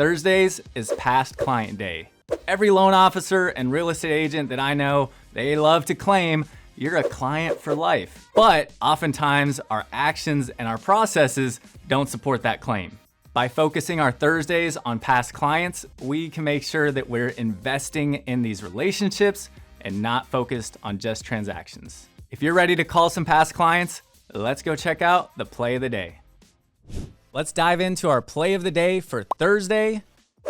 Thursdays is past client day. Every loan officer and real estate agent that I know, they love to claim you're a client for life. But oftentimes our actions and our processes don't support that claim. By focusing our Thursdays on past clients, we can make sure that we're investing in these relationships and not focused on just transactions. If you're ready to call some past clients, let's go check out the play of the day. Let's dive into our play of the day for Thursday,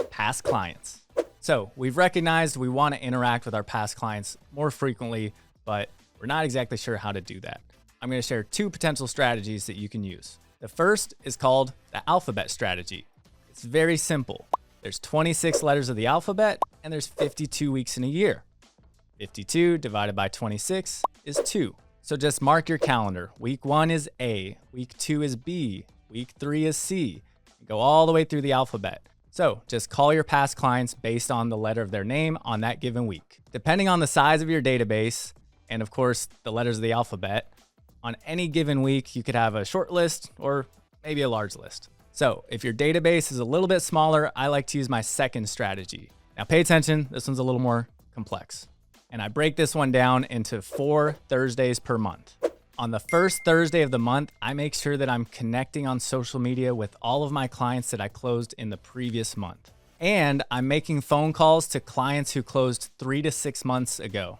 past clients. So we've recognized we want to interact with our past clients more frequently, but we're not exactly sure how to do that. I'm going to share two potential strategies that you can use. The first is called the alphabet strategy. It's very simple. There's 26 letters of the alphabet and there's 52 weeks in a year. 52 divided by 26 is 2. So just mark your calendar. Week 1 is A, week 2 is B, week 3 is C. Go all the way through the alphabet. So just call your past clients based on the letter of their name on that given week. Depending on the size of your database, and of course the letters of the alphabet, on any given week, you could have a short list or maybe a large list. So if your database is a little bit smaller, I like to use my second strategy. Now pay attention, this one's a little more complex. And I break this one down into 4 Thursdays per month. On the first Thursday of the month, I make sure that I'm connecting on social media with all of my clients that I closed in the previous month. And I'm making phone calls to clients who closed 3 to 6 months ago.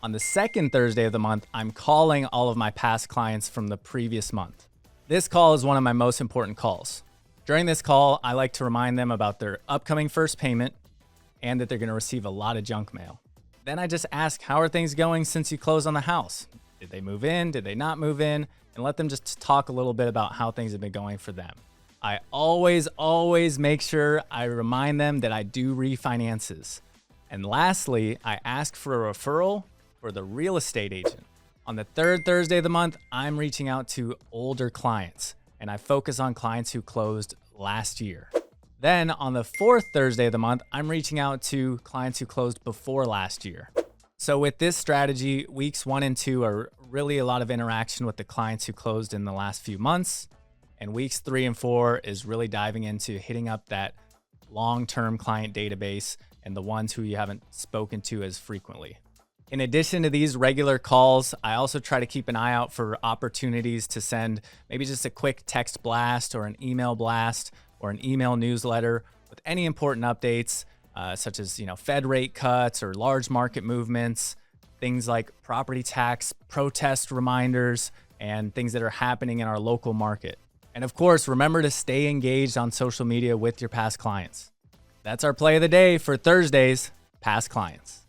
On the second Thursday of the month, I'm calling all of my past clients from the previous month. This call is one of my most important calls. During this call, I like to remind them about their upcoming first payment and that they're going to receive a lot of junk mail. Then I just ask, how are things going since you closed on the house? Did they move in? Did they not move in? And let them just talk a little bit about how things have been going for them. I always make sure I remind them that I do refinances. And lastly, I ask for a referral for the real estate agent. On the third Thursday of the month, I'm reaching out to older clients and I focus on clients who closed last year. Then on the fourth Thursday of the month, I'm reaching out to clients who closed before last year. So with this strategy, weeks 1 and 2 are really a lot of interaction with the clients who closed in the last few months. And weeks 3 and 4 is really diving into hitting up that long-term client database and the ones who you haven't spoken to as frequently. In addition to these regular calls, I also try to keep an eye out for opportunities to send maybe just a quick text blast or an email blast or an email newsletter with any important updates, such as Fed rate cuts or large market movements, things like property tax protest reminders, and things that are happening in our local market. And of course, remember to stay engaged on social media with your past clients. That's our play of the day for Thursdays, past clients.